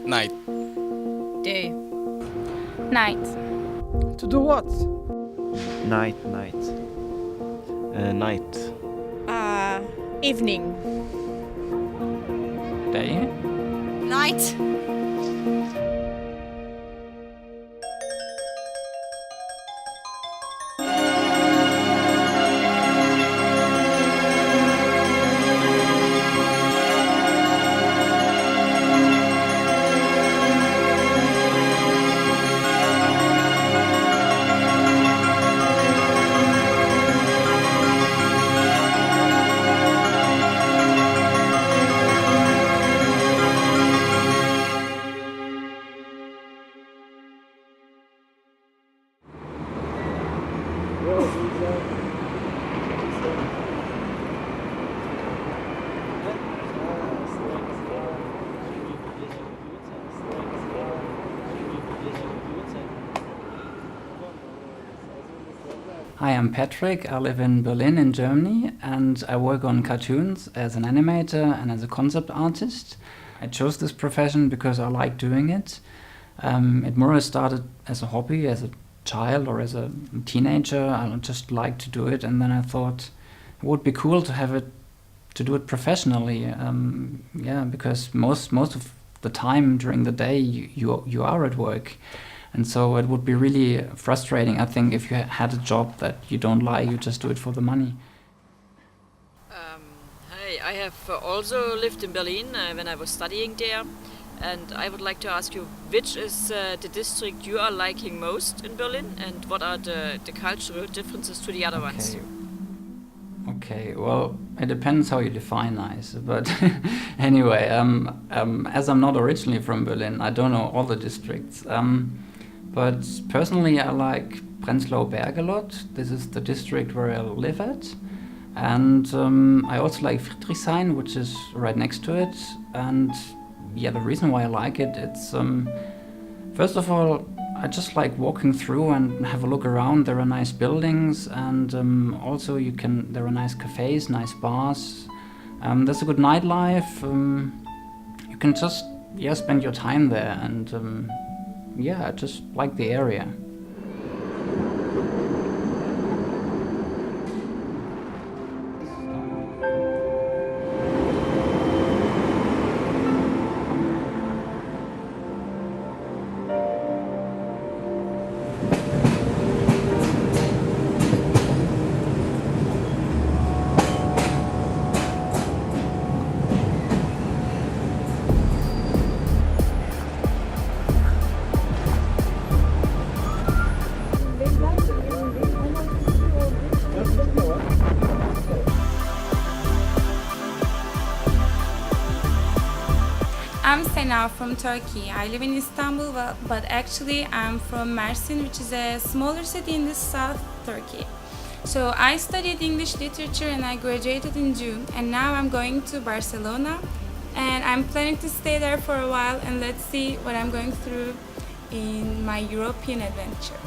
Night. Day. Night. To do what? Night. Night. Evening. Day. Night. Hi, I'm Patrick. I live in Berlin in Germany and I work on cartoons as an animator and as a concept artist. I chose this profession because I like doing it. It more or less started as a hobby, as a child or as a teenager. I just liked to do it, and then I thought it would be cool to do it professionally. Because most of the time during the day you are at work. And so it would be really frustrating, I think, if you had a job that you don't like, you just do it for the money. Hi, I have also lived in Berlin when I was studying there. And I would like to ask you, which is the district you are liking most in Berlin? And what are the cultural differences to the other ones? Okay, well, it depends how you define nice. But anyway, as I'm not originally from Berlin, I don't know all the districts. But personally, I like Prenzlauer Berg a lot. This is the district where I live at. And I also like Friedrichshain, which is right next to it. And yeah, the reason why I like it, it's first of all, I just like walking through and have a look around. There are nice buildings, and also there are nice cafes, nice bars. There's a good nightlife. You can just spend your time there, and I just like the area. I'm Sena from Turkey. I live in Istanbul, but actually I'm from Mersin, which is a smaller city in the south Turkey. So I studied English literature and I graduated in June, and now I'm going to Barcelona, and I'm planning to stay there for a while, and let's see what I'm going through in my European adventure.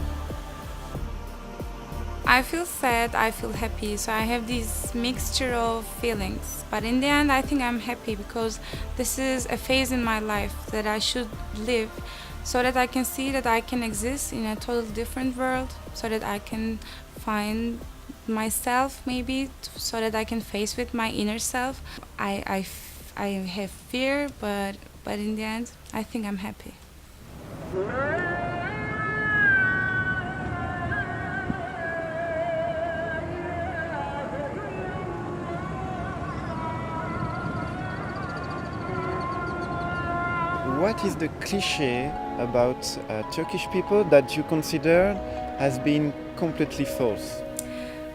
I feel sad, I feel happy, so I have this mixture of feelings. But in the end, I think I'm happy because this is a phase in my life that I should live so that I can see that I can exist in a totally different world, so that I can find myself maybe, so that I can face with my inner self. I have fear, but in the end, I think I'm happy. What is the cliché about Turkish people that you consider has been completely false?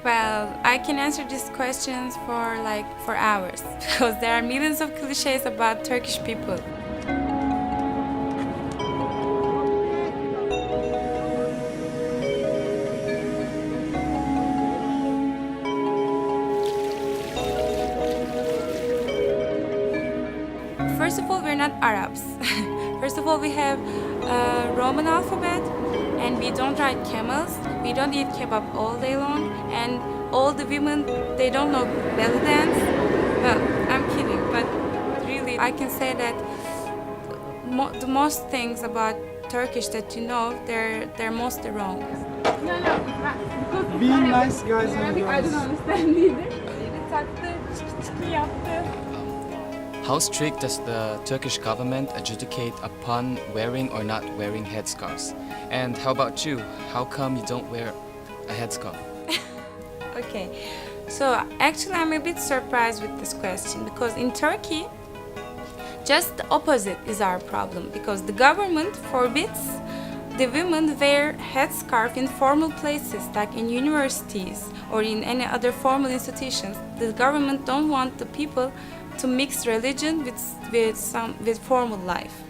Well, I can answer these questions for hours because there are millions of cliches about Turkish people. First of all, we're not Arabs. First of all, we have Roman alphabet, and we don't ride camels. We don't eat kebab all day long, and all the women, they don't know belly dance. Well, I'm kidding, but really, I can say that the most things about Turkish that you know, they're mostly wrong. Be nice guys and girls. How strict does the Turkish government adjudicate upon wearing or not wearing headscarves? And how about you? How come you don't wear a headscarf? Okay, so actually I'm a bit surprised with this question because in Turkey, just the opposite is our problem because the government forbids the women wear headscarf in formal places like in universities or in any other formal institutions. The government don't want the people to mix religion with formal life.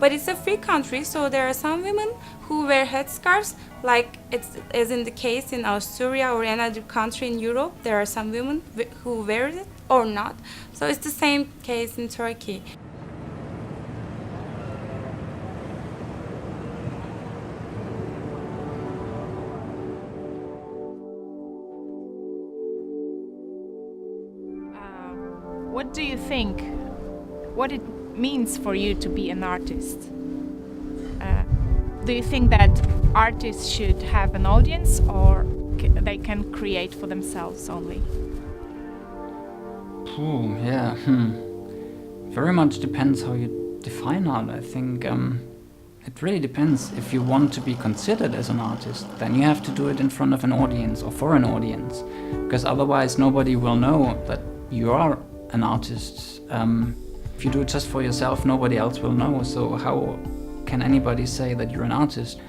But it's a free country, so there are some women who wear headscarves, like it's as in the case in Austria or any other country in Europe. There are some women who wear it or not. So it's the same case in Turkey. What do you think? What it means for you to be an artist? Do you think that artists should have an audience or they can create for themselves only? Yeah. Very much depends how you define art. I think it really depends. If you want to be considered as an artist, then you have to do it in front of an audience or for an audience, because otherwise nobody will know that you are an artist. If you do it just for yourself, nobody else will know. So how can anybody say that you're an artist?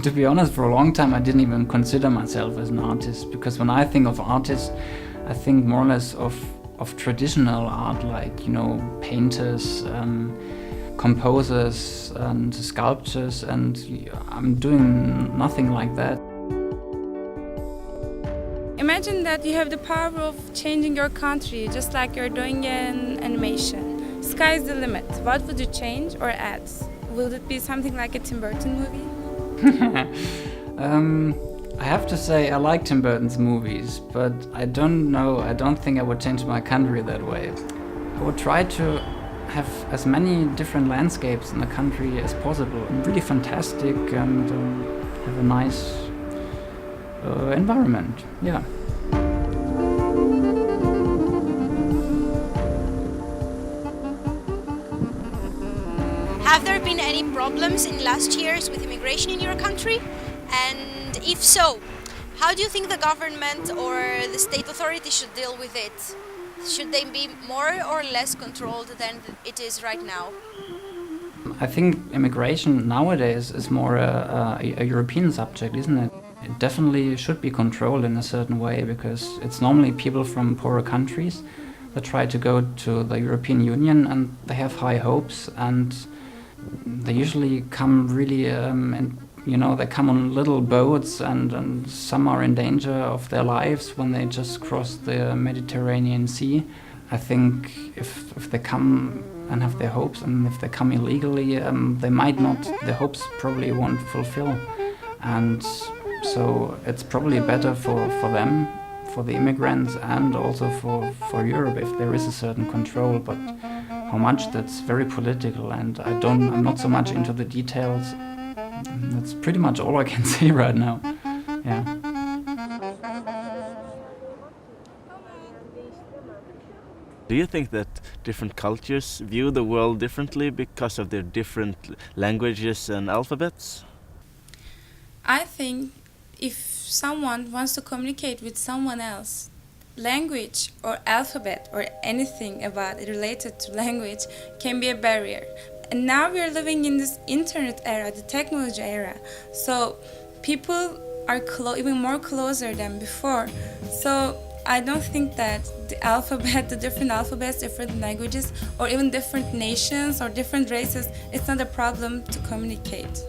To be honest, for a long time I didn't even consider myself as an artist, because when I think of artists, I think more or less of traditional art, like, you know, painters, composers and sculptors, and I'm doing nothing like that. Imagine that you have the power of changing your country, just like you're doing an animation. Sky's the limit. What would you change or add? Will it be something like a Tim Burton movie? I have to say I like Tim Burton's movies, but I don't know, I don't think I would change my country that way. I would try to have as many different landscapes in the country as possible, really fantastic, and have a nice environment, yeah. Have there been any problems in last years with immigration in your country? And if so, how do you think the government or the state authority should deal with it? Should they be more or less controlled than it is right now? I think immigration nowadays is more a European subject, isn't it? It definitely should be controlled in a certain way, because it's normally people from poorer countries that try to go to the European Union, and they have high hopes, and they usually come really, and you know, they come on little boats, and some are in danger of their lives when they just cross the Mediterranean Sea. I think if they come and have their hopes, and if they come illegally, they might not, their hopes probably won't fulfill. And so it's probably better for them, for the immigrants, and also for Europe if there is a certain control. But how much, that's very political, and I'm not so much into the details. That's pretty much all I can say right now. Yeah. Do you think that different cultures view the world differently because of their different languages and alphabets? I think if someone wants to communicate with someone else, language or alphabet or anything about it related to language can be a barrier. And now we are living in this internet era, the technology era. So people are even more closer than before. So I don't think that the different alphabets, different languages, or even different nations or different races, it's not a problem to communicate.